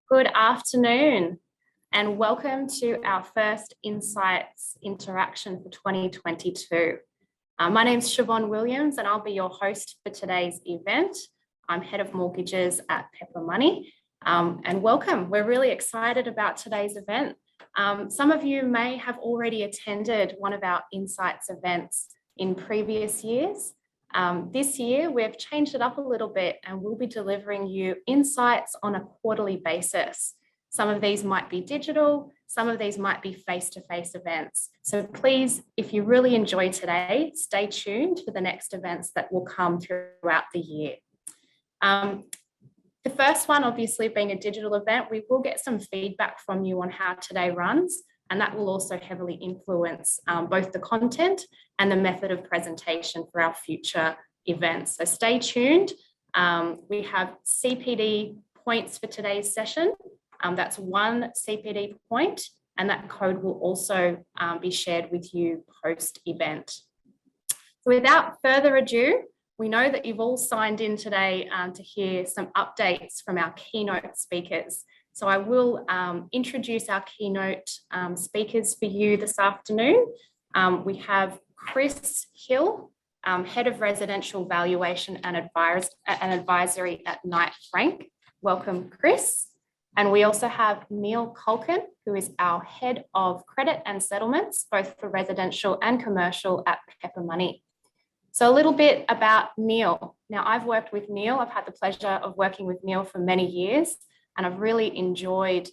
Good afternoon and welcome to our first Insights interaction for 2022. My name's Siobhan Williams and I'll be your host for today's event. I'm Head of Mortgages at Pepper Money and welcome. We're really excited about today's event. Some of you may have already attended one of our Insights events in previous years. This year, we've changed it up a little bit and we'll be delivering you insights on a quarterly basis. Some of these might be digital, some of these might be face-to-face events. So please, if you really enjoy today, stay tuned for the next events that will come throughout the year. The first one, obviously being a digital event, we will get some feedback from you on how today runs, and that will also heavily influence both the content and the method of presentation for our future events. So stay tuned. We have CPD points for today's session. That's one CPD point, and that code will also be shared with you post-event. So without further ado, we know that you've all signed in today to hear some updates from our keynote speakers. So I will introduce our keynote speakers for you this afternoon. We have Chris Hill, Head of Residential Valuation and Advisory at Knight Frank. Welcome, Chris. And we also have Neil Culkin, who is our Head of Credit and Settlements, both for residential and commercial at Pepper Money. So a little bit about Neil. Now, I've worked with Neil. I've had the pleasure of working with Neil for many years, and I've really enjoyed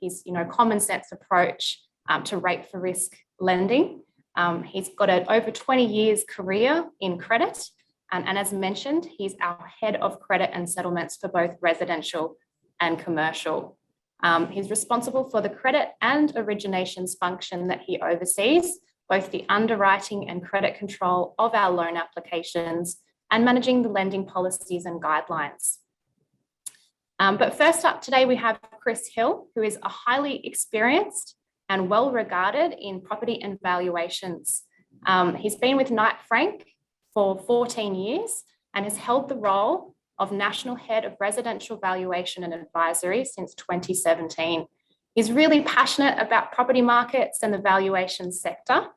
his common sense approach to rate for risk lending. He's got an over 20 years career in credit. And as mentioned, he's our Head of Credit and Settlements for both residential and commercial. He's responsible for the credit and originations function that he oversees, both the underwriting and credit control of our loan applications and managing the lending policies and guidelines. But first up today, we have Chris Hill, who is a highly experienced and well-regarded in property and valuations. He's been with Knight Frank for 14 years and has held the role of National Head of Residential Valuation and Advisory since 2017. He's really passionate about property markets and the valuation sector.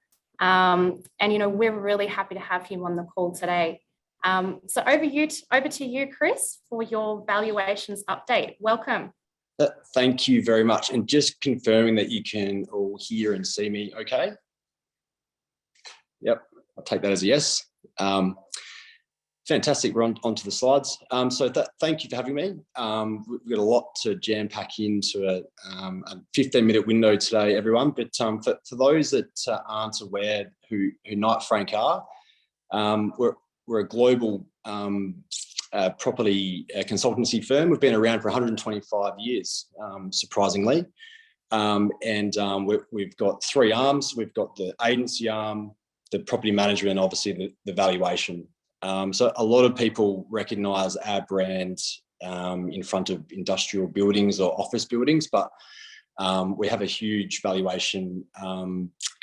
We're really happy to have him on the call today. So over to you, Chris, for your valuations update. Welcome. Thank you very much. And just confirming that you can all hear and see me okay? Yep, I'll take that as a yes. Fantastic, we're on to the slides. Thank you for having me. We've got a lot to jam pack into a 15-minute window today, everyone. But for those that aren't aware who Knight Frank are, we're a global property consultancy firm. We've been around for 125 years, surprisingly. We've got three arms. We've got the agency arm, the property management, and obviously the valuation. So a lot of people recognise our brand in front of industrial buildings or office buildings, but we have a huge valuation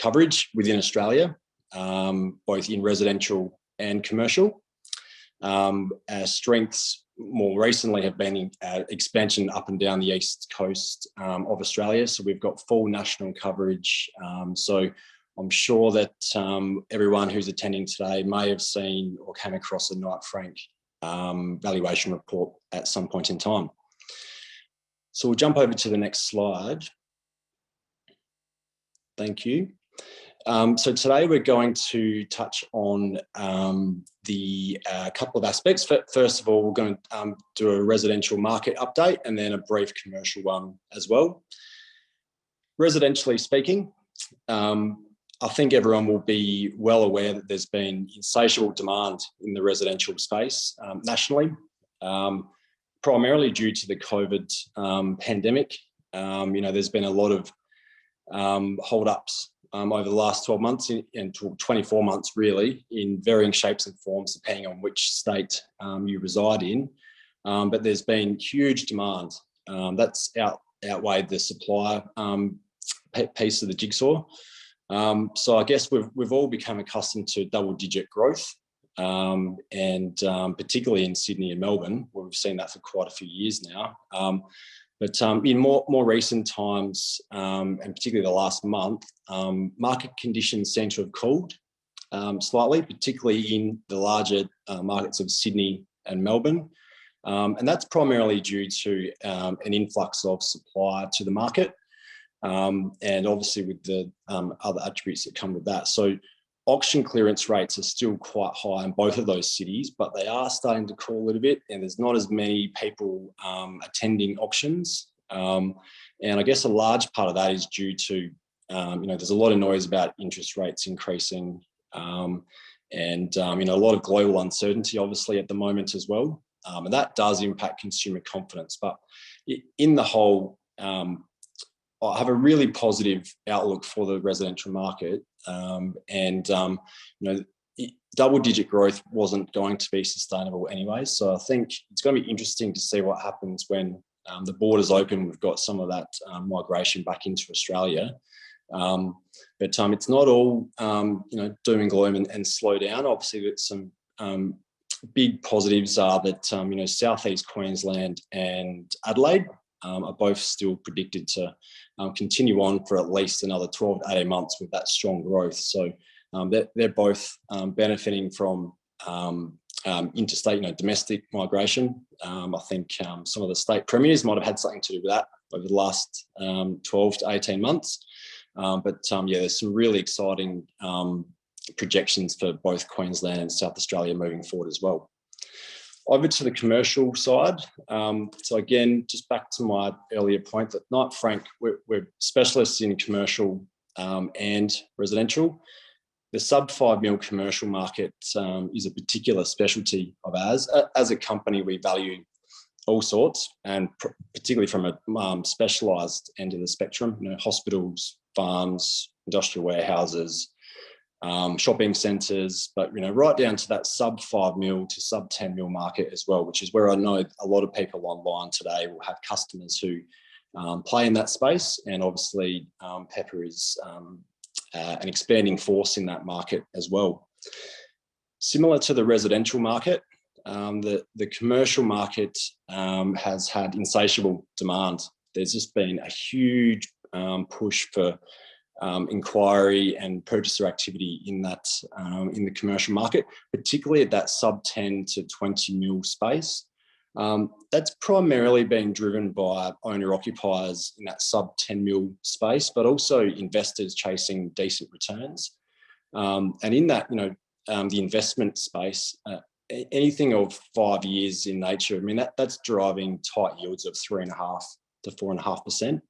coverage within Australia, both in residential and commercial. Our strengths more recently have been in expansion up and down the east coast of Australia. So we've got full national coverage. So I'm sure that everyone who's attending today may have seen or came across a Knight Frank valuation report at some point in time. So we'll jump over to the next slide. Thank you. So today we're going to touch on the couple of aspects. First of all, we're going to do a residential market update and then a brief commercial one as well. Residentially speaking, I think everyone will be well aware that there's been insatiable demand in the residential space nationally, primarily due to the COVID pandemic. There's been a lot of hold-ups over the last 12 months and 24 months really, in varying shapes and forms depending on which state you reside in. But there's been huge demand that's outweighed the supply piece of the jigsaw. So I guess we've all become accustomed to double-digit growth, and particularly in Sydney and Melbourne, where we've seen that for quite a few years now. But in more recent times, and particularly the last month, market conditions seem to have cooled slightly, particularly in the larger markets of Sydney and Melbourne. And that's primarily due to an influx of supply to the market, and obviously with the other attributes that come with that. So auction clearance rates are still quite high in both of those cities, but they are starting to cool a little bit, and there's not as many people attending auctions. And I guess a large part of that is due to, there's a lot of noise about interest rates increasing, and a lot of global uncertainty obviously at the moment as well. And that does impact consumer confidence. But in the whole, I have a really positive outlook for the residential market, double-digit growth wasn't going to be sustainable anyway. So I think it's going to be interesting to see what happens when the borders open. We've got some of that migration back into Australia, but it's not all doom and gloom and slow down. Obviously, it's some big positives are that Southeast Queensland and Adelaide are both still predicted to continue on for at least another 12 to 18 months with that strong growth. So they're both benefiting from interstate, domestic migration. I think some of the state premiers might have had something to do with that over the last 12 to 18 months. There's some really exciting projections for both Queensland and South Australia moving forward as well. Over to the commercial side. So again, just back to my earlier point that Knight Frank, we're specialists in commercial and residential. The sub 5 mil commercial market is a particular specialty of ours. As a company, we value all sorts, and particularly from a specialised end of the spectrum, hospitals, farms, industrial warehouses, shopping centres, but right down to that sub 5 mil to sub 10 mil market as well, which is where I know a lot of people online today will have customers who play in that space. And obviously Pepper is an expanding force in that market as well. Similar to the residential market, the commercial market has had insatiable demand. There's just been a huge push for inquiry and purchaser activity in that in the commercial market, particularly at that sub 10 to 20 mil space. That's primarily being driven by owner occupiers in that sub 10 mil space, but also investors chasing decent returns. And in that, the investment space, anything of 5 years in nature, I mean, that's driving tight yields of 3.5 to 4.5%.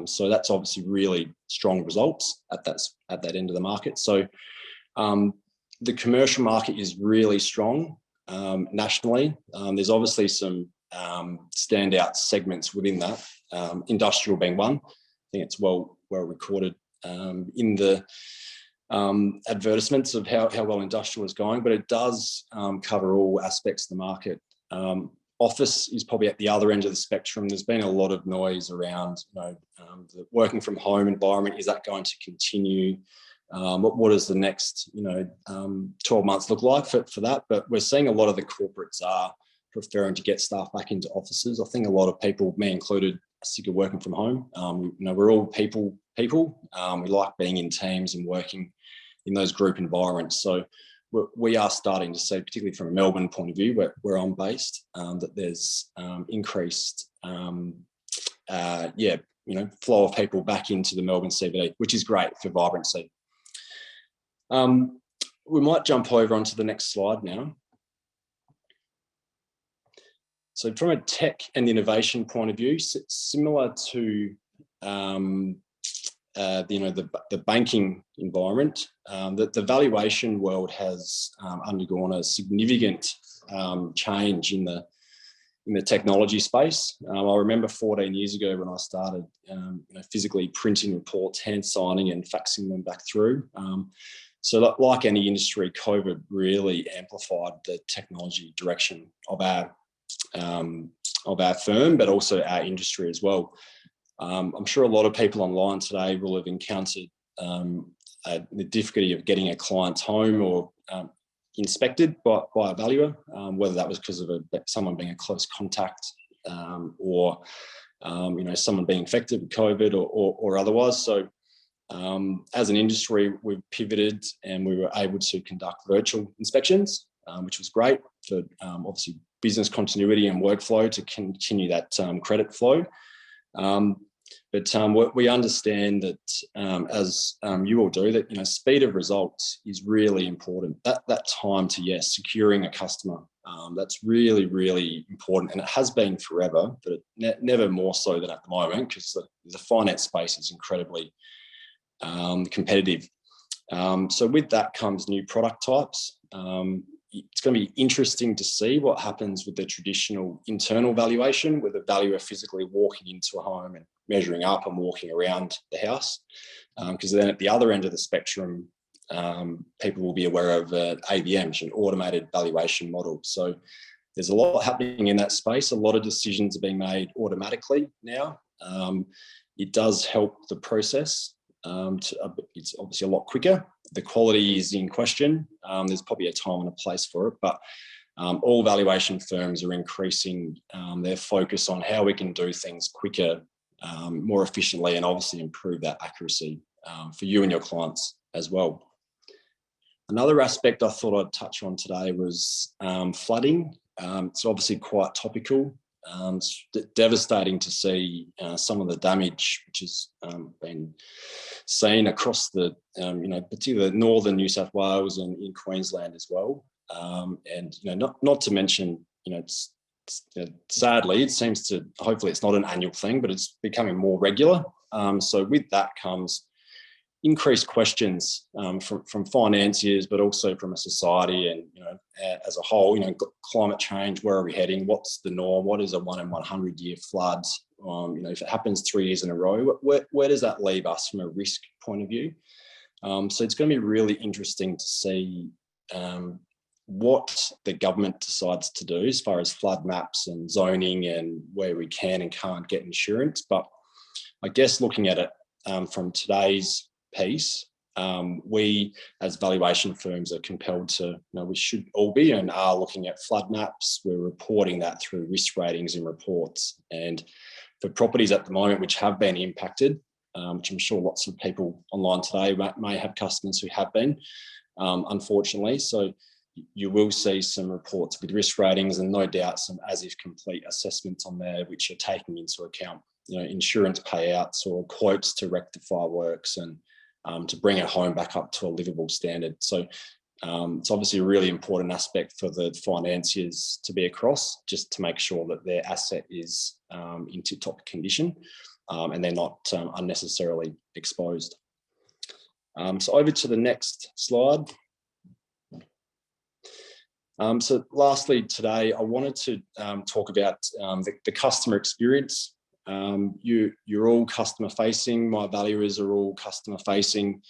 So that's obviously really strong results at that end of the market. So the commercial market is really strong nationally. There's obviously some standout segments within that, industrial being one. I think it's well recorded in the advertisements of how well industrial is going, but it does cover all aspects of the market. Office is probably at the other end of the spectrum. There's been a lot of noise around, the working from home environment. Is that going to continue? What does the next, 12 months look like for that? But we're seeing a lot of the corporates are preferring to get staff back into offices. I think a lot of people, me included, are sick of working from home. We're all people. We like being in teams and working in those group environments. So we are starting to see, particularly from a Melbourne point of view, where I'm based, that there's increased, flow of people back into the Melbourne CBD, which is great for vibrancy. We might jump over onto the next slide now. So from a tech and innovation point of view, similar to the banking environment, that the valuation world has undergone a significant change in the technology space. I remember 14 years ago when I started physically printing reports, hand signing and faxing them back through. So like any industry, COVID really amplified the technology direction of our firm, but also our industry as well. I'm sure a lot of people online today will have encountered the difficulty of getting a client's home or inspected by a valuer, whether that was because of someone being a close contact or someone being infected with COVID or otherwise. So as an industry, we've pivoted and we were able to conduct virtual inspections, which was great for obviously business continuity and workflow to continue that credit flow. But we understand that, as you all do, that speed of results is really important. That time to securing a customer, that's really, really important, and it has been forever, but never more so than at the moment, because the finance space is incredibly competitive. So with that comes new product types. It's going to be interesting to see what happens with the traditional internal valuation, with a valuer physically walking into a home and measuring up and walking around the house. Because then at the other end of the spectrum, people will be aware of AVM, an automated valuation model. So there's a lot happening in that space. A lot of decisions are being made automatically now. It does help the process. It's obviously a lot quicker. The quality is in question. There's probably a time and a place for it, but all valuation firms are increasing their focus on how we can do things quicker, more efficiently, and obviously improve that accuracy for you and your clients as well. Another aspect I thought I'd touch on today was flooding. It's obviously quite topical. It's devastating to see some of the damage which has been seen across the, particularly northern New South Wales and in Queensland as well. And not to mention, sadly, it seems to, hopefully it's not an annual thing, but it's becoming more regular. So with that comes increased questions from financiers, but also from a society and as a whole. Climate change, where are we heading? What's the norm? What is a 1 in 100 year flood? If it happens 3 years in a row, where does that leave us from a risk point of view? So it's going to be really interesting to see what the government decides to do as far as flood maps and zoning and where we can and can't get insurance. But I guess looking at it from today's piece, we as valuation firms are compelled to, we should all be and are looking at flood maps. We're reporting that through risk ratings and reports. And for properties at the moment which have been impacted, which I'm sure lots of people online today may have customers who have been, unfortunately. So you will see some reports with risk ratings and no doubt some as if complete assessments on there which are taking into account insurance payouts or quotes to rectify works and to bring a home back up to a livable standard. So it's obviously a really important aspect for the financiers to be across, just to make sure that their asset is in tip-top condition and they're not unnecessarily exposed. So over to the next slide. So lastly today, I wanted to talk about the customer experience. You're all customer facing, my valuers are all customer facing,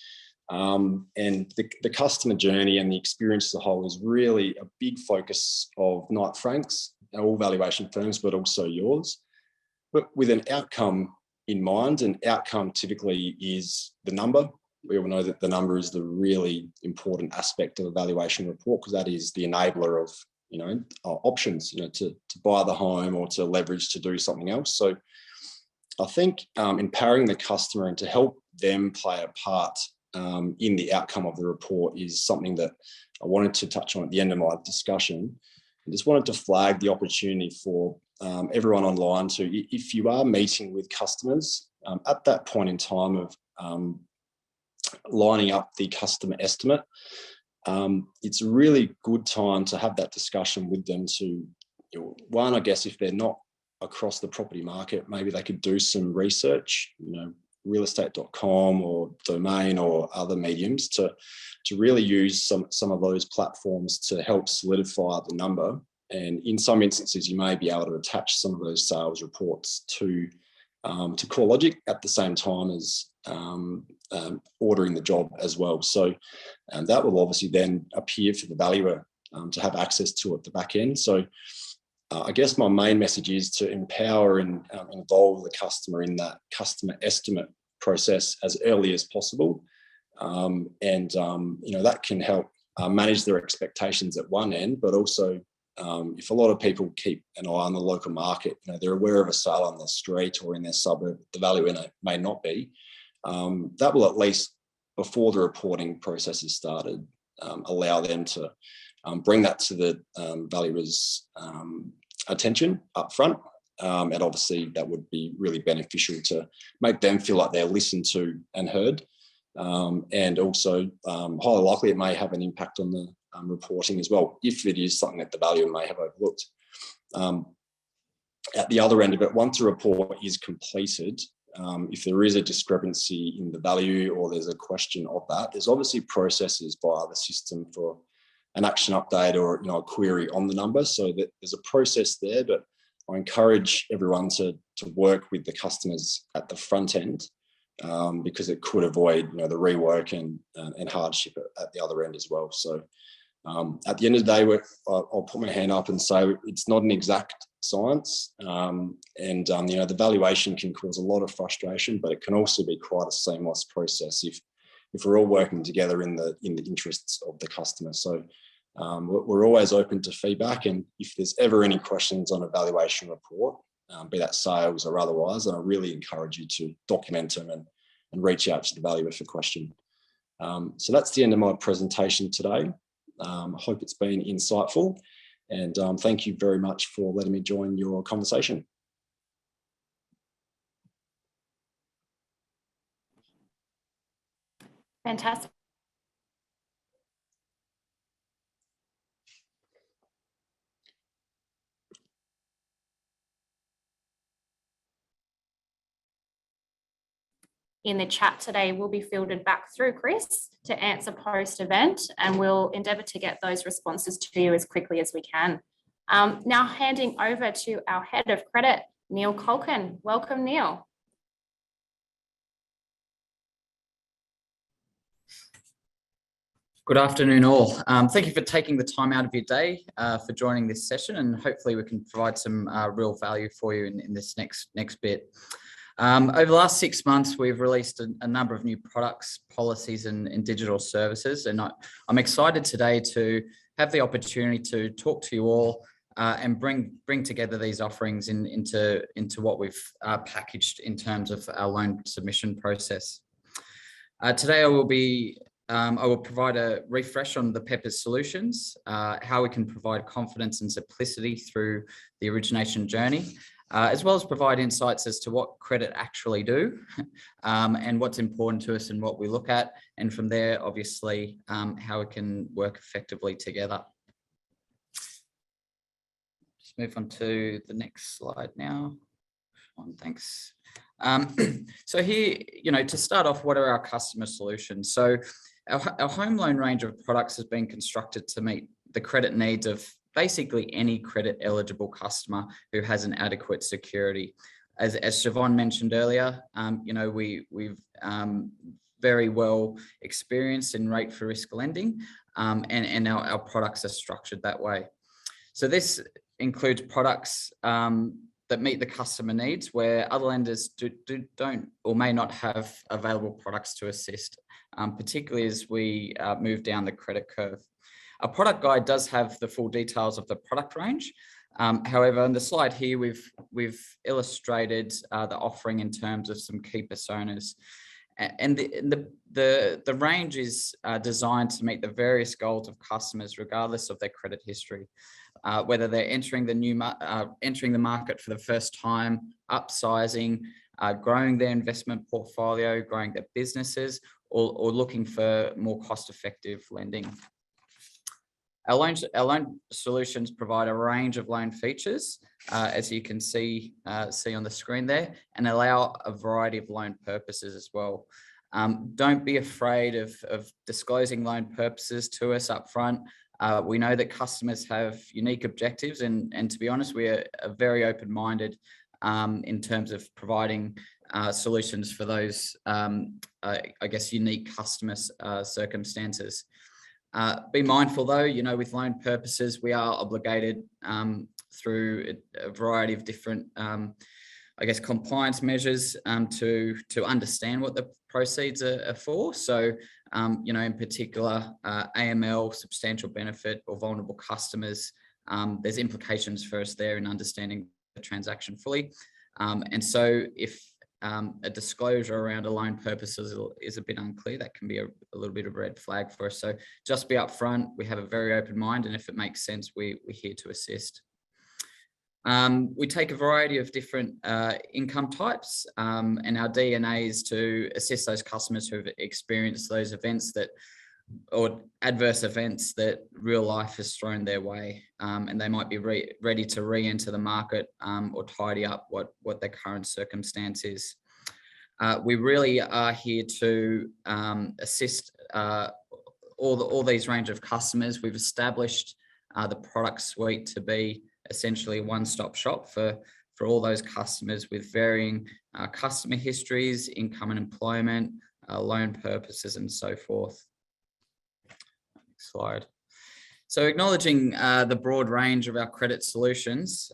and the customer journey and the experience as a whole is really a big focus of Knight Frank's and all valuation firms, but also yours, but with an outcome in mind. An outcome typically is the number. We all know that the number is the really important aspect of a valuation report, because that is the enabler of options to buy the home or to leverage to do something else. So I think empowering the customer and to help them play a part in the outcome of the report is something that I wanted to touch on at the end of my discussion. I just wanted to flag the opportunity for everyone online to, if you are meeting with customers at that point in time of lining up the customer estimate, it's a really good time to have that discussion with them to, one, I guess if they're not across the property market, maybe they could do some research, realestate.com or Domain or other mediums to really use some of those platforms to help solidify the number. And in some instances, you may be able to attach some of those sales reports to CoreLogic at the same time as ordering the job as well. So that will obviously then appear for the valuer to have access to at the back end. So I guess my main message is to empower and involve the customer in that customer estimate process as early as possible. That can help manage their expectations at one end, but also if a lot of people keep an eye on the local market, they're aware of a sale on their street or in their suburb, the value in it may not be, that will, at least before the reporting process is started, allow them to bring that to the valuer's attention up front. And obviously that would be really beneficial to make them feel like they're listened to and heard. And also highly likely it may have an impact on the reporting as well, if it is something that the valuer may have overlooked. At the other end of it, once a report is completed, if there is a discrepancy in the value or there's a question of that, there's obviously processes via the system for an action update or a query on the number, so that there's a process there. But I encourage everyone to work with the customers at the front end, because it could avoid the rework and hardship at the other end as well. So at the end of the day, I'll put my hand up and say it's not an exact science, and the valuation can cause a lot of frustration, but it can also be quite a seamless process if we're all working together in the interests of the customer. So we're always open to feedback, and if there's ever any questions on a valuation report, be that sales or otherwise, I really encourage you to document them and reach out to the valuer for question. So that's the end of my presentation today. I hope it's been insightful, and thank you very much for letting me join your conversation. Fantastic. In the chat today will be filtered back through Chris to answer post-event, and we'll endeavour to get those responses to you as quickly as we can. Now handing over to our Head of Credit, Neil Culkin. Welcome, Neil. Good afternoon, all. Thank you for taking the time out of your day for joining this session, and hopefully we can provide some real value for you in this next bit. Over the last 6 months, we've released a number of new products, policies, and digital services, and I'm excited today to have the opportunity to talk to you all and bring together these offerings into what we've packaged in terms of our loan submission process. Today, I will provide a refresh on the Peppers solutions, how we can provide confidence and simplicity through the origination journey, as well as provide insights as to what credit actually do and what's important to us and what we look at. And from there, obviously, how we can work effectively together. Just move on to the next slide now. Thanks. So here, to start off, what are our customer solutions? So our home loan range of products has been constructed to meet the credit needs of basically any credit eligible customer who has an adequate security. As Siobhan mentioned earlier, we've very well experienced in rate for risk lending, and our products are structured that way. So this includes products that meet the customer needs where other lenders don't or may not have available products to assist, particularly as we move down the credit curve. Our product guide does have the full details of the product range. However, on the slide here, we've illustrated the offering in terms of some key personas. And the range is designed to meet the various goals of customers, regardless of their credit history, whether they're entering the market for the first time, upsizing, growing their investment portfolio, growing their businesses, or looking for more cost-effective lending. Our loan solutions provide a range of loan features, as you can see on the screen there, and allow a variety of loan purposes as well. Don't be afraid of disclosing loan purposes to us up front. We know that customers have unique objectives, and to be honest, we are very open-minded in terms of providing solutions for those, unique customer circumstances. Be mindful though, with loan purposes, we are obligated through a variety of different, compliance measures to understand what the proceeds are for. So, in particular, AML, substantial benefit or vulnerable customers, there's implications for us there in understanding the transaction fully. And so if a disclosure around a loan purposes is a bit unclear, that can be a little bit of a red flag for us. So just be upfront. We have a very open mind, and if it makes sense, we're here to assist. We take a variety of different income types, and our DNA is to assist those customers who have experienced those events or adverse events that real life has thrown their way, and they might be ready to re-enter the market or tidy up what their current circumstance is. We really are here to assist all these range of customers. We've established the product suite to be essentially a one-stop shop for all those customers with varying customer histories, income and employment, loan purposes, and so forth. Next slide. So acknowledging the broad range of our credit solutions,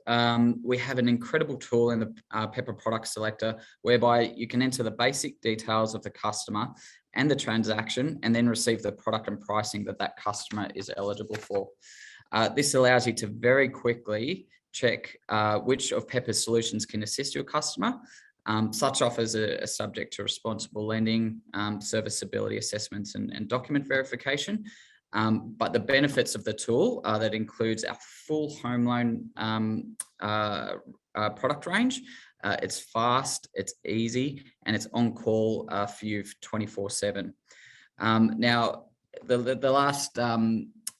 we have an incredible tool in the Pepper Product Selector whereby you can enter the basic details of the customer and the transaction and then receive the product and pricing that customer is eligible for. This allows you to very quickly check which of Pepper's solutions can assist your customer. Such offers are subject to responsible lending, serviceability assessments, and document verification. But the benefits of the tool that includes our full home loan product range. It's fast, it's easy, and it's on call for you 24/7. Now, the last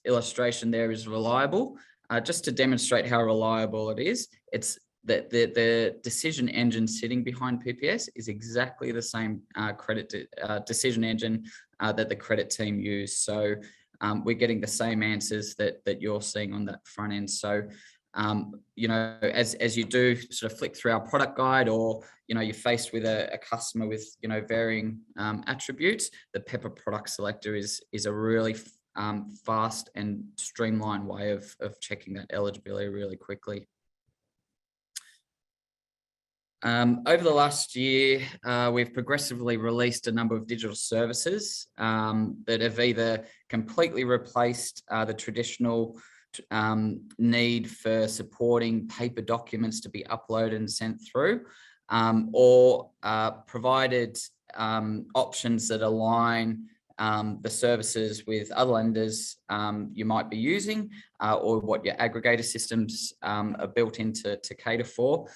illustration there is reliable. Just to demonstrate how reliable it is, it's that the decision engine sitting behind PPS is exactly the same credit decision engine that the credit team use. So we're getting the same answers that you're seeing on that front end. So as you do sort of flick through our product guide, or you're faced with a customer with varying attributes, the Pepper Product Selector is a really fast and streamlined way of checking that eligibility really quickly. Over the last year, we've progressively released a number of digital services that have either completely replaced the traditional need for supporting paper documents to be uploaded and sent through, or provided options that align the services with other lenders you might be using, or what your aggregator systems are built in to cater for,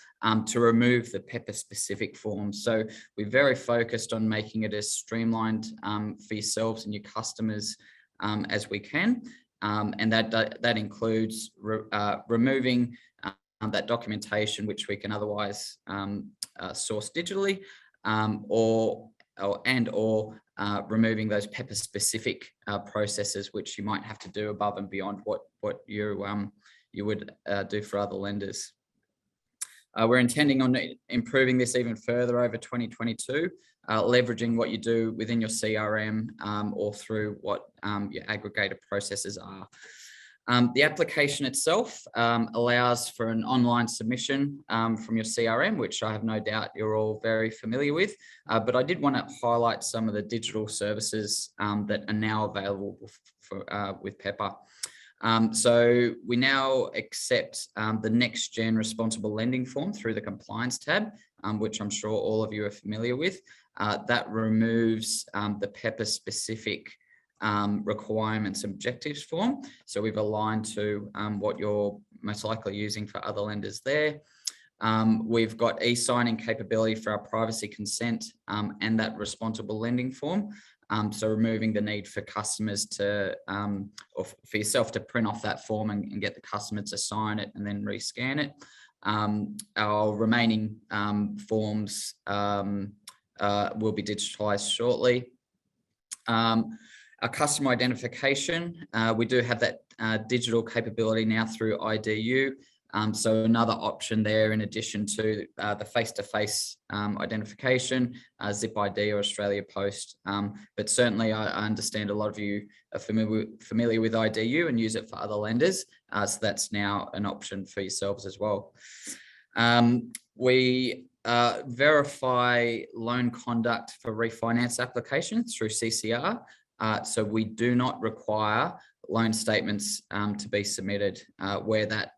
to remove the Pepper specific forms. So we're very focused on making it as streamlined for yourselves and your customers as we can. And that includes removing that documentation, which we can otherwise source digitally, or removing those Pepper specific processes, which you might have to do above and beyond what you would do for other lenders. We're intending on improving this even further over 2022, leveraging what you do within your CRM or through what your aggregator processes are. The application itself allows for an online submission from your CRM, which I have no doubt you're all very familiar with. But I did want to highlight some of the digital services that are now available with Pepper. So we now accept the next gen responsible lending form through the compliance tab, which I'm sure all of you are familiar with. That removes the Pepper specific requirements and objectives form. So we've aligned to what you're most likely using for other lenders there. We've got e-signing capability for our privacy consent and that responsible lending form. So removing the need for customers to, or for yourself to print off that form and get the customer to sign it and then rescan it. Our remaining forms will be digitalized shortly. Our customer identification, we do have that digital capability now through IDU. So another option there, in addition to the face-to-face identification, Zip ID or Australia Post. But certainly I understand a lot of you are familiar with IDU and use it for other lenders. So that's now an option for yourselves as well. We verify loan conduct for refinance applications through CCR. So we do not require loan statements to be submitted where that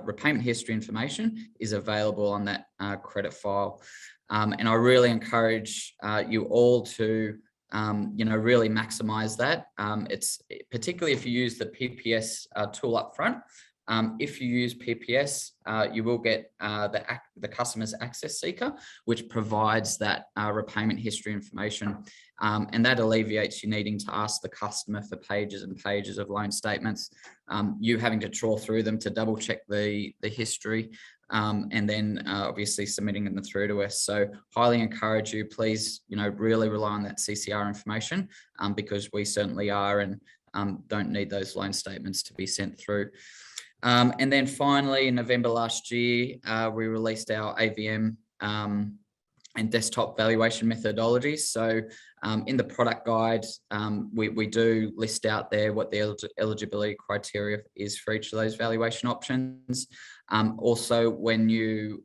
repayment history information is available on that credit file. And I really encourage you all to really maximize that. It's particularly if you use the PPS tool up front. If you use PPS, you will get the customer's access seeker, which provides that repayment history information. And that alleviates you needing to ask the customer for pages and pages of loan statements, you having to trawl through them to double check the history, and then obviously submitting them through to us. So highly encourage you, please, really rely on that CCR information, because we certainly are, and don't need those loan statements to be sent through. And then finally, in November last year, we released our AVM and desktop valuation methodologies. So in the product guide, we do list out there what the eligibility criteria is for each of those valuation options. Also, when you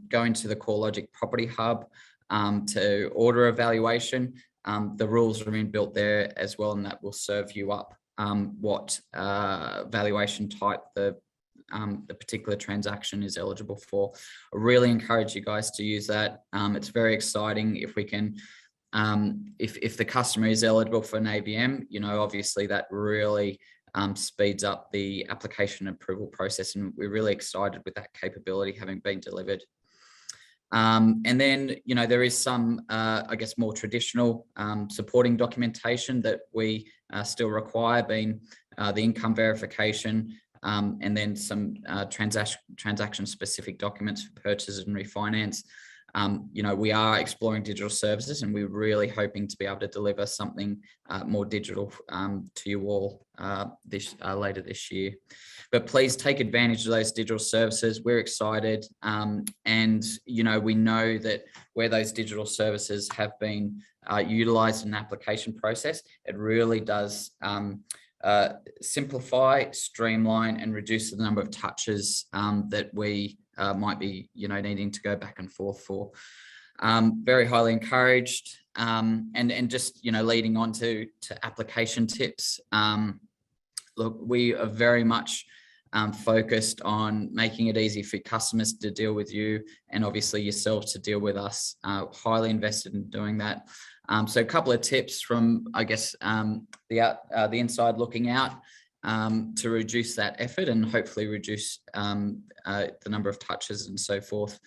go into the CoreLogic Property Hub to order a valuation, the rules are inbuilt there as well, and that will serve you up what valuation type the particular transaction is eligible for. I really encourage you guys to use that. It's very exciting if we can, if the customer is eligible for an AVM, obviously that really speeds up the application approval process, and we're really excited with that capability having been delivered. And then, there is some, I guess, more traditional supporting documentation that we still require, being the income verification, and then some transaction-specific documents for purchase and refinance. We are exploring digital services, and we're really hoping to be able to deliver something more digital to you all later this year. But please take advantage of those digital services. We're excited, and we know that where those digital services have been utilised in the application process, it really does simplify, streamline, and reduce the number of touches that we might be, needing to go back and forth for. Very highly encouraged, and just, leading on to application tips. Look, we are very much focused on making it easy for customers to deal with you, and obviously yourself to deal with us. Highly invested in doing that. So a couple of tips from, I guess, the inside looking out, to reduce that effort and hopefully reduce the number of touches and so forth.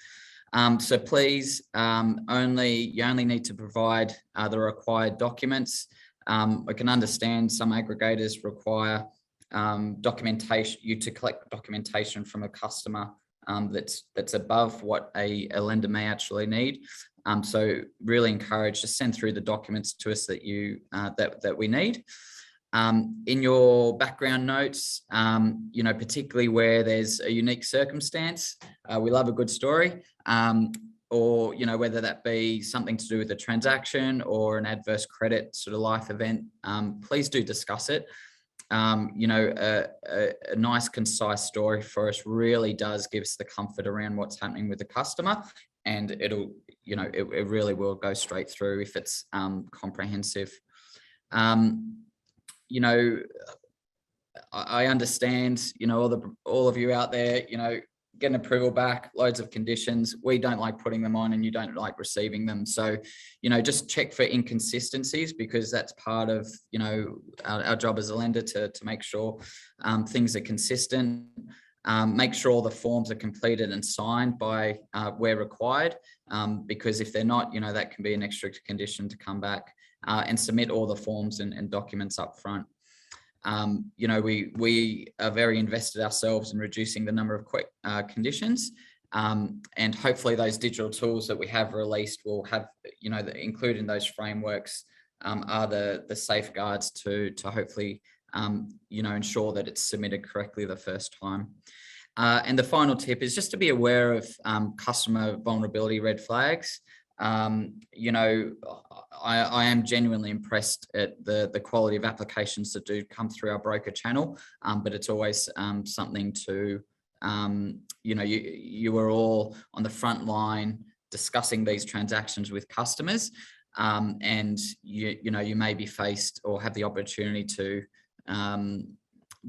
So please, you only need to provide the required documents. I can understand some aggregators require documentation, you to collect documentation from a customer that's above what a lender may actually need. So really encourage to send through the documents to us that you that we need. In your background notes, particularly where there's a unique circumstance, we love a good story, or whether that be something to do with a transaction or an adverse credit sort of life event, please do discuss it. A nice concise story for us really does give us the comfort around what's happening with the customer, and it'll, it really will go straight through if it's comprehensive. I understand, all of you out there, getting approval back, loads of conditions. We don't like putting them on, and you don't like receiving them. So, just check for inconsistencies, because that's part of, our job as a lender to make sure things are consistent. Make sure all the forms are completed and signed by where required, because if they're not, that can be an extra condition to come back, and submit all the forms and documents up front. We are very invested ourselves in reducing the number of quick conditions, and hopefully those digital tools that we have released will have, included in those frameworks, are the safeguards to hopefully, ensure that it's submitted correctly the first time. And the final tip is just to be aware of customer vulnerability red flags. I am genuinely impressed at the quality of applications that do come through our broker channel, but it's always something to, you are all on the front line discussing these transactions with customers. and you may be faced or have the opportunity to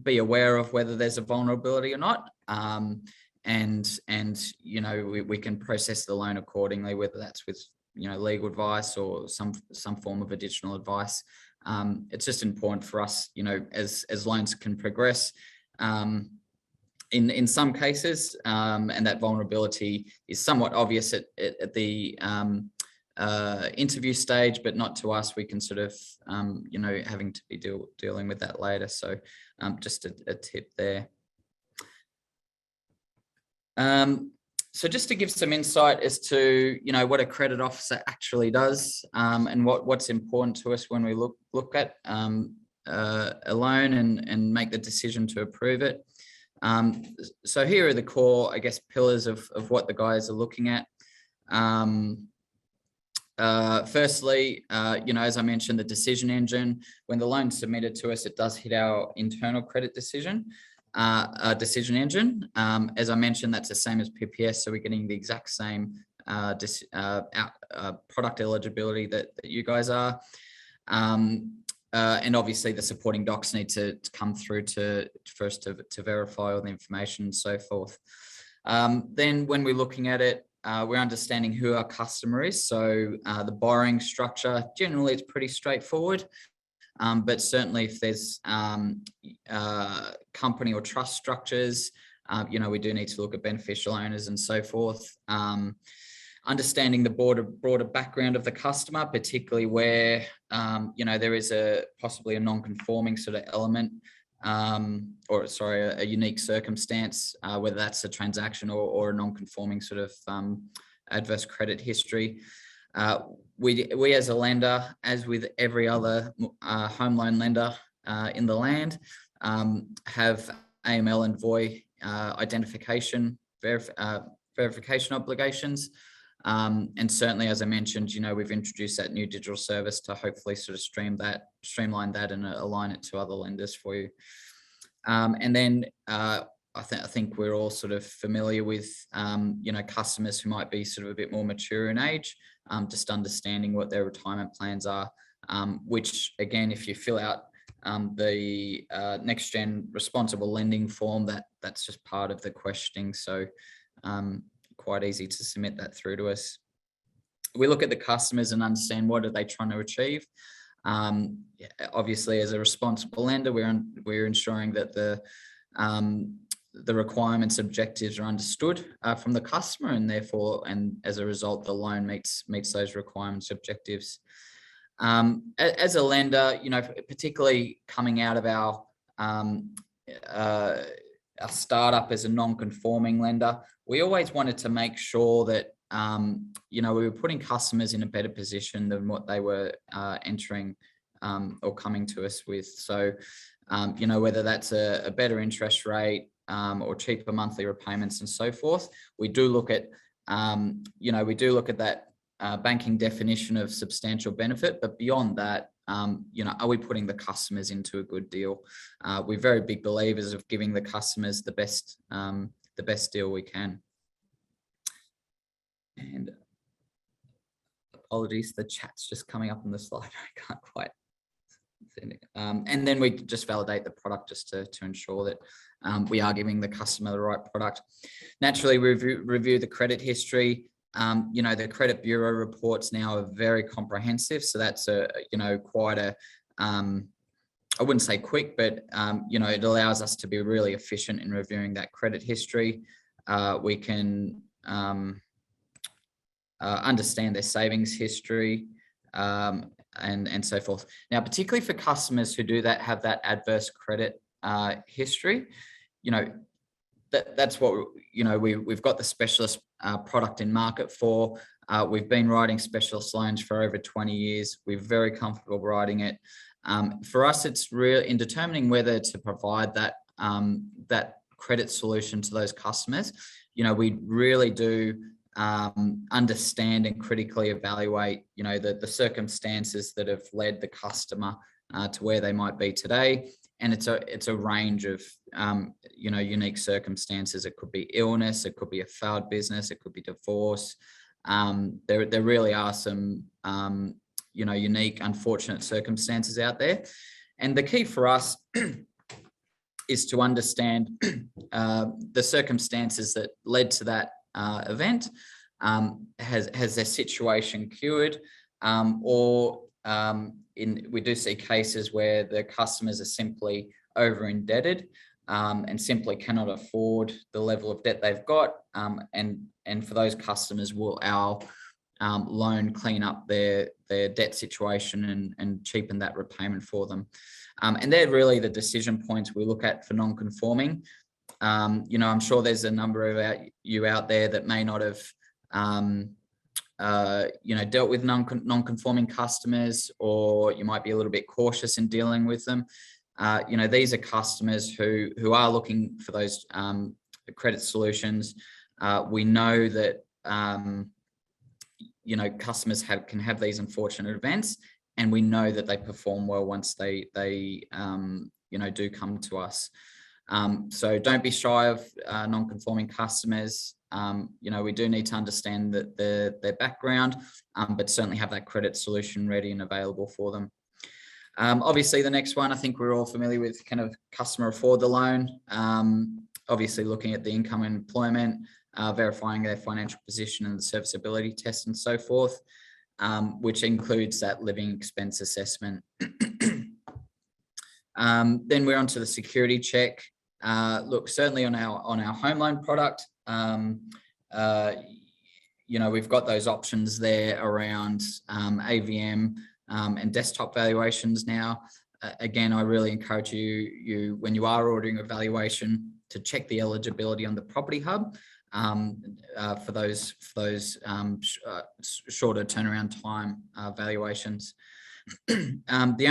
be aware of whether there's a vulnerability or not. And we can process the loan accordingly, whether that's with legal advice or some form of additional advice. It's just important for us, as loans can progress, in some cases, and that vulnerability is somewhat obvious at the interview stage, but not to us. We can sort of having to be dealing with that later. So just a tip there. So just to give some insight as to what a credit officer actually does, and what's important to us when we look at a loan and make the decision to approve it. So here are the core, I guess, pillars of what the guys are looking at. Firstly, as I mentioned, the decision engine. When the loan's submitted to us, it does hit our internal credit decision engine. As I mentioned, that's the same as PPS, so we're getting the exact same product eligibility that you guys are. And obviously the supporting docs need to come through to verify all the information and so forth. Then when we're looking at it, we're understanding who our customer is. So the borrowing structure, generally it's pretty straightforward. But certainly if there's company or trust structures, we do need to look at beneficial owners and so forth. Understanding the broader background of the customer, particularly where there is possibly a non-conforming sort of element, a unique circumstance, whether that's a transaction or a non-conforming sort of adverse credit history. We as a lender, as with every other home loan lender in the land, have AML and VOI identification verification obligations. And certainly, as I mentioned, we've introduced that new digital service to hopefully sort of streamline that and align it to other lenders for you. And then I think we're all sort of familiar with, customers who might be sort of a bit more mature in age, just understanding what their retirement plans are, which again, if you fill out the next gen responsible lending form, that's just part of the questioning. So quite easy to submit that through to us. We look at the customers and understand what are they trying to achieve. Obviously, as a responsible lender, we're ensuring that the requirements, objectives are understood from the customer, and therefore, and as a result, the loan meets those requirements, objectives. As a lender, particularly coming out of our startup as a non-conforming lender, we always wanted to make sure that we were putting customers in a better position than what they were entering or coming to us with. So, whether that's a better interest rate or cheaper monthly repayments and so forth, we do look at that banking definition of substantial benefit. But beyond that, are we putting the customers into a good deal? We're very big believers of giving the customers the best deal we can. And apologies, the chat's just coming up on the slide. I can't quite send it. And then we just validate the product just to ensure that we are giving the customer the right product. Naturally, we review the credit history. The credit bureau reports now are very comprehensive. So that's quite a, I wouldn't say quick, but it allows us to be really efficient in reviewing that credit history. We can understand their savings history and so forth. Now, particularly for customers who have that adverse credit history, that's what we've got the specialist product in market for. We've been writing specialist loans for over 20 years. We're very comfortable writing it. For us, it's real in determining whether to provide that credit solution to those customers. We really do understand and critically evaluate, the circumstances that have led the customer to where they might be today. And it's a range of, unique circumstances. It could be illness, it could be a failed business, it could be divorce. There really are some unique, unfortunate circumstances out there. And the key for us is to understand the circumstances that led to that event. Has their situation cured, or we do see cases where the customers are simply over indebted and simply cannot afford the level of debt they've got. And for those customers, will our loan clean up their debt situation and cheapen that repayment for them. And they're really the decision points we look at for non-conforming. I'm sure there's a number of you out there that may not have dealt with non-conforming customers, or you might be a little bit cautious in dealing with them. These are customers who are looking for those credit solutions. We know that customers can have these unfortunate events, and we know that they perform well once they do come to us. So don't be shy of non-conforming customers. We do need to understand that their background, but certainly have that credit solution ready and available for them. Obviously, the next one, I think we're all familiar with, kind of customer afford the loan. Obviously, looking at the income and employment, verifying their financial position and the serviceability test and so forth, which includes that living expense assessment. Then we're onto the security check. Look, certainly on our home loan product, we've got those options there around AVM and desktop valuations now. Again, I really encourage you when you are ordering a valuation to check the eligibility on the Property Hub for those shorter turnaround time valuations. The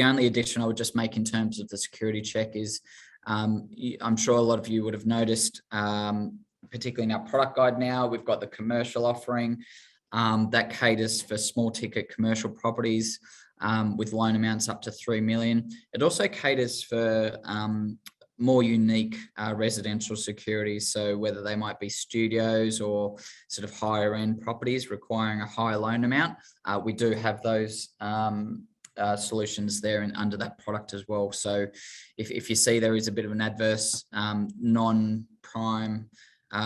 only addition I would just make in terms of the security check is, I'm sure a lot of you would have noticed, particularly in our product guide now, we've got the commercial offering that caters for small ticket commercial properties with loan amounts up to 3 million. It also caters for more unique residential securities. So whether they might be studios or sort of higher end properties requiring a higher loan amount, we do have those solutions there and under that product as well. So if you see there is a bit of an adverse non-prime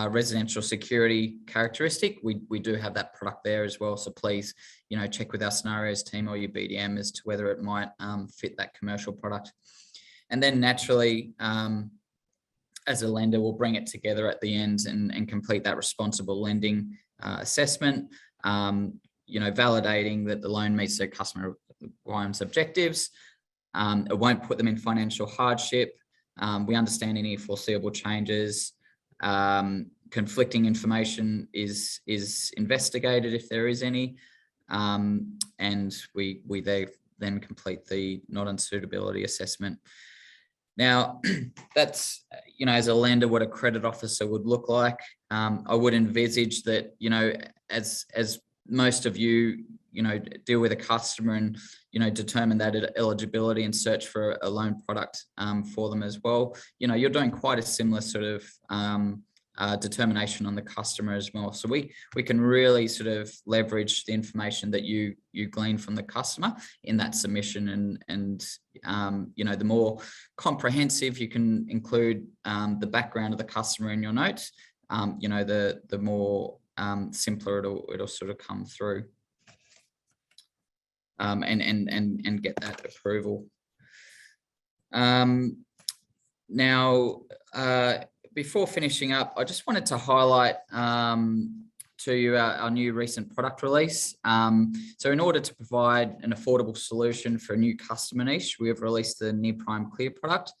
residential security characteristic, we do have that product there as well. So please, check with our scenarios team or your BDM as to whether it might fit that commercial product. And then naturally, as a lender, we'll bring it together at the end and complete that responsible lending assessment, validating that the loan meets their customer requirements objectives. It won't put them in financial hardship. We understand any foreseeable changes. Conflicting information is investigated if there is any, and we then complete the not unsuitability assessment. Now, that's, as a lender, what a credit officer would look like. I would envisage that, as most of you, deal with a customer and, determine that eligibility and search for a loan product for them as well. You're doing quite a similar sort of determination on the customer as well. So we can really sort of leverage the information that you glean from the customer in that submission, and the more comprehensive you can include the background of the customer in your notes, the more simpler it'll sort of come through and get that approval. Now, before finishing up, I just wanted to highlight to you our new recent product release. So in order to provide an affordable solution for a new customer niche, we have released the Near Prime Clear product.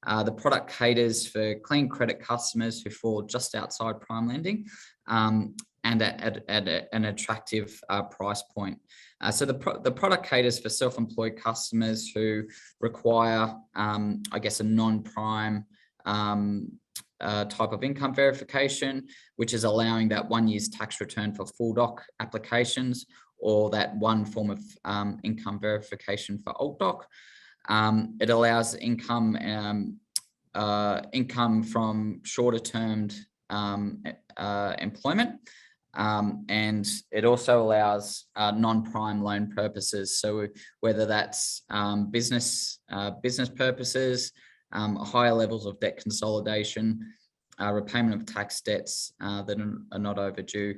The product caters for clean credit customers who fall just outside prime lending, and at an attractive price point. So the product caters for self-employed customers who require, a non-prime type of income verification, which is allowing that 1 year's tax return for full doc applications, or that one form of income verification for alt doc. It allows income from shorter termed employment, And it also allows non-prime loan purposes. So whether that's business purposes, higher levels of debt consolidation, repayment of tax debts that are not overdue.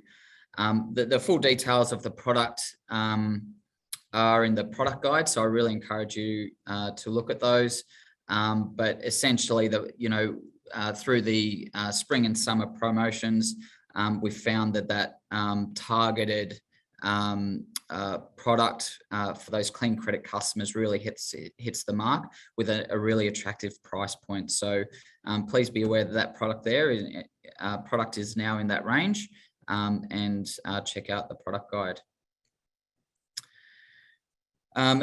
The full details of the product are in the product guide, so I really encourage you to look at those. But essentially, through the spring and summer promotions, we found that targeted product for those clean credit customers really hits the mark with a really attractive price point. So please be aware that product is now in that range, and check out the product guide.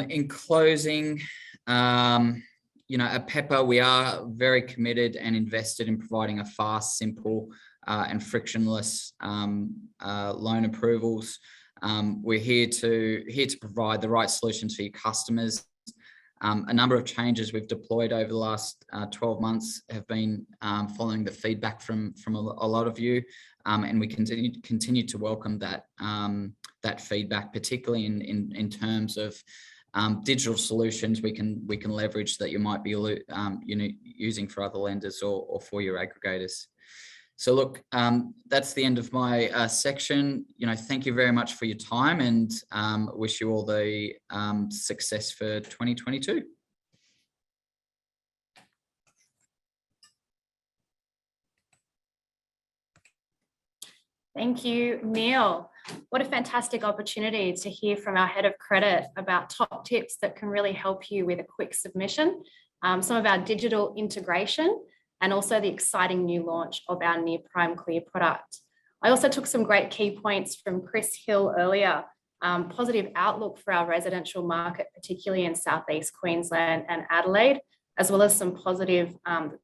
In closing, at Pepper, we are very committed and invested in providing a fast, simple, and frictionless loan approvals. We're here to provide the right solutions for your customers. A number of changes we've deployed over the last 12 months have been following the feedback from a lot of you, and we continue to welcome that feedback, particularly in terms of digital solutions we can leverage that you might be using for other lenders or for your aggregators. So look, that's the end of my section. Thank you very much for your time, and wish you all the success for 2022. Thank you, Neil. What a fantastic opportunity to hear from our head of credit about top tips that can really help you with a quick submission, some of our digital integration, and also the exciting new launch of our Near Prime Clear product. I also took some great key points from Chris Hill earlier, positive outlook for our residential market, particularly in Southeast Queensland and Adelaide, as well as some positive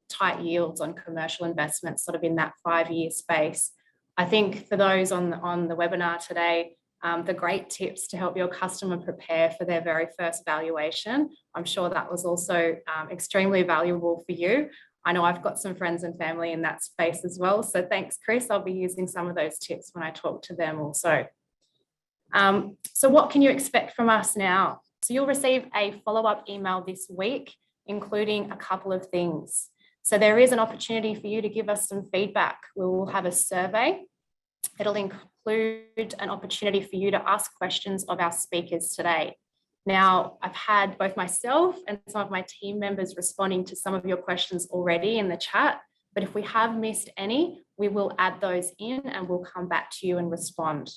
tight yields on commercial investments sort of in that 5-year space. I think for those on the webinar today, the great tips to help your customer prepare for their very first valuation, I'm sure that was also extremely valuable for you. I know I've got some friends and family in that space as well. So thanks, Chris. I'll be using some of those tips when I talk to them also. So what can you expect from us now? So you'll receive a follow-up email this week, including a couple of things. So there is an opportunity for you to give us some feedback. We will have a survey. It'll include an opportunity for you to ask questions of our speakers today. Now, I've had both myself and some of my team members responding to some of your questions already in the chat, but if we have missed any, we will add those in and we'll come back to you and respond.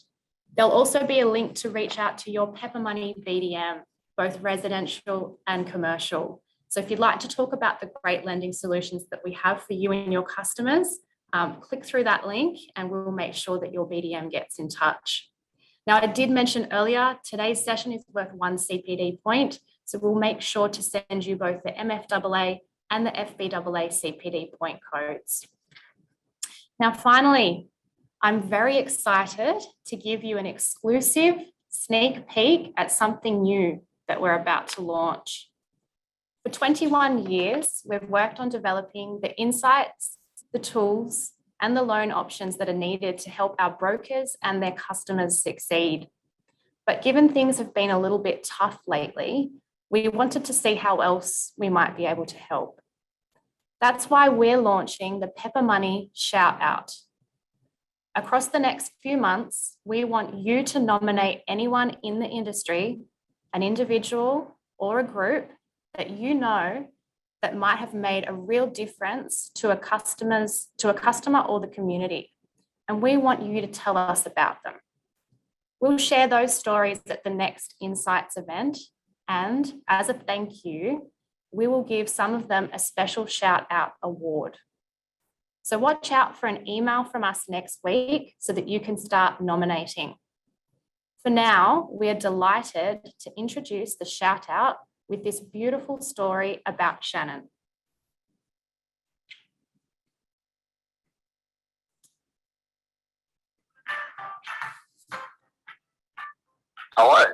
There'll also be a link to reach out to your Pepper Money BDM, both residential and commercial. So if you'd like to talk about the great lending solutions that we have for you and your customers, click through that link and we'll make sure that your BDM gets in touch. Now, I did mention earlier, today's session is worth 1 CPD point. So we'll make sure to send you both the MFAA and the FBAA CPD point codes. Now, finally, I'm very excited to give you an exclusive sneak peek at something new that we're about to launch. For 21 years, we've worked on developing the insights, the tools, and the loan options that are needed to help our brokers and their customers succeed. But given things have been a little bit tough lately, we wanted to see how else we might be able to help. That's why we're launching the Pepper Money Shout Out. Across the next few months, we want you to nominate anyone in the industry, an individual or a group that you know that might have made a real difference to a customer or the community. And we want you to tell us about them. We'll share those stories at the next Insights event. And as a thank you, we will give some of them a special shout out award. So watch out for an email from us next week so that you can start nominating. For now, we are delighted to introduce the shout out with this beautiful story about Shannon. Hello.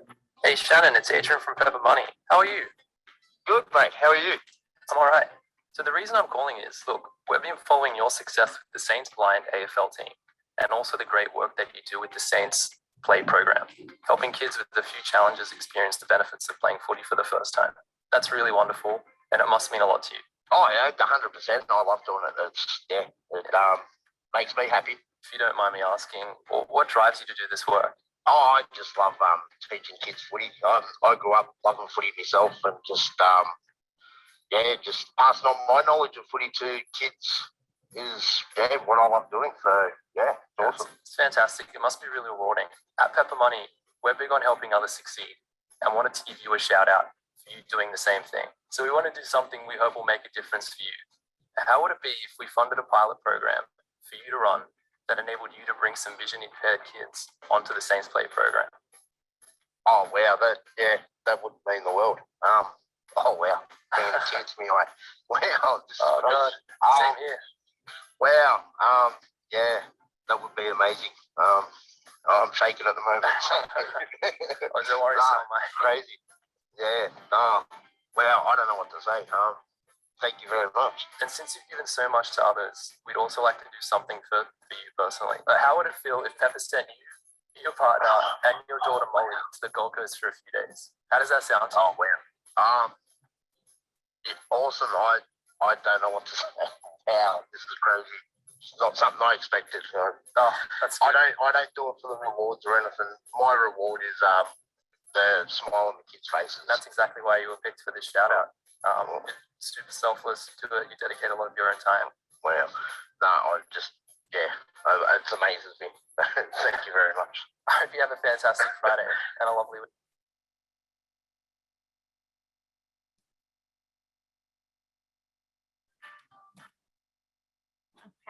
Hey, Shannon, it's Adrian from Pepper Money. How are you? Good, mate. How are you? I'm all right. So the reason I'm calling is, look, we've been following your success with the Saints Blind AFL team, and also the great work that you do with the Saints Play program, helping kids with a few challenges experience the benefits of playing footy for the first time. That's really wonderful, and it must mean a lot to you. Oh, yeah, 100%. I love doing it. It makes me happy. If you don't mind me asking, what drives you to do this work? Oh, I just love teaching kids footy. I grew up loving footy myself, and just passing on my knowledge of footy to kids is what I love doing. So yeah, it's awesome. It's fantastic. It must be really rewarding. At Pepper Money, we're big on helping others succeed, and wanted to give you a shout out for you doing the same thing. So we want to do something we hope will make a difference for you. How would it be if we funded a pilot program for you to run that enabled you to bring some vision impaired kids onto the Saints Play program? Oh wow, that would mean the world. Oh wow, bringing a tear to me eye. Wow, this is great. God. Same here. Wow, that would be amazing. I'm shaking at the moment. Oh, don't worry, so am I. Crazy. Yeah, no. Wow, I don't know what to say. Thank you very much. And since you've given so much to others, we'd also like to do something for you personally. But how would it feel if Pepper sent you, your partner, and your daughter Molly to the Gold Coast for a few days? How does that sound to you? Oh wow. It's awesome. I don't know what to say. Wow, this is crazy. It's not something I expected. So. Oh, that's good. I don't do it for the rewards or anything. My reward is the smile on the kids' faces. That's exactly why you were picked for this shout out. Super selfless to it. You dedicate a lot of your own time. Wow. No, it's amazing thing. Thank you very much. I hope you have a fantastic Friday and a lovely week.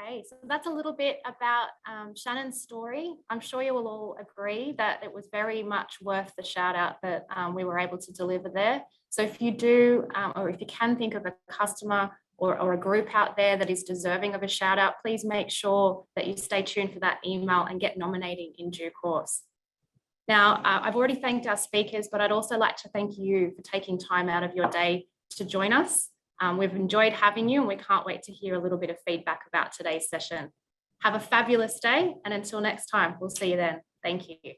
Okay, so that's a little bit about Shannon's story. I'm sure you will all agree that it was very much worth the shout out that we were able to deliver there. So if you do, or if you can think of a customer or a group out there that is deserving of a shout out, please make sure that you stay tuned for that email and get nominating in due course. Now, I've already thanked our speakers, but I'd also like to thank you for taking time out of your day to join us. We've enjoyed having you, and we can't wait to hear a little bit of feedback about today's session. Have a fabulous day, and until next time, we'll see you then. Thank you.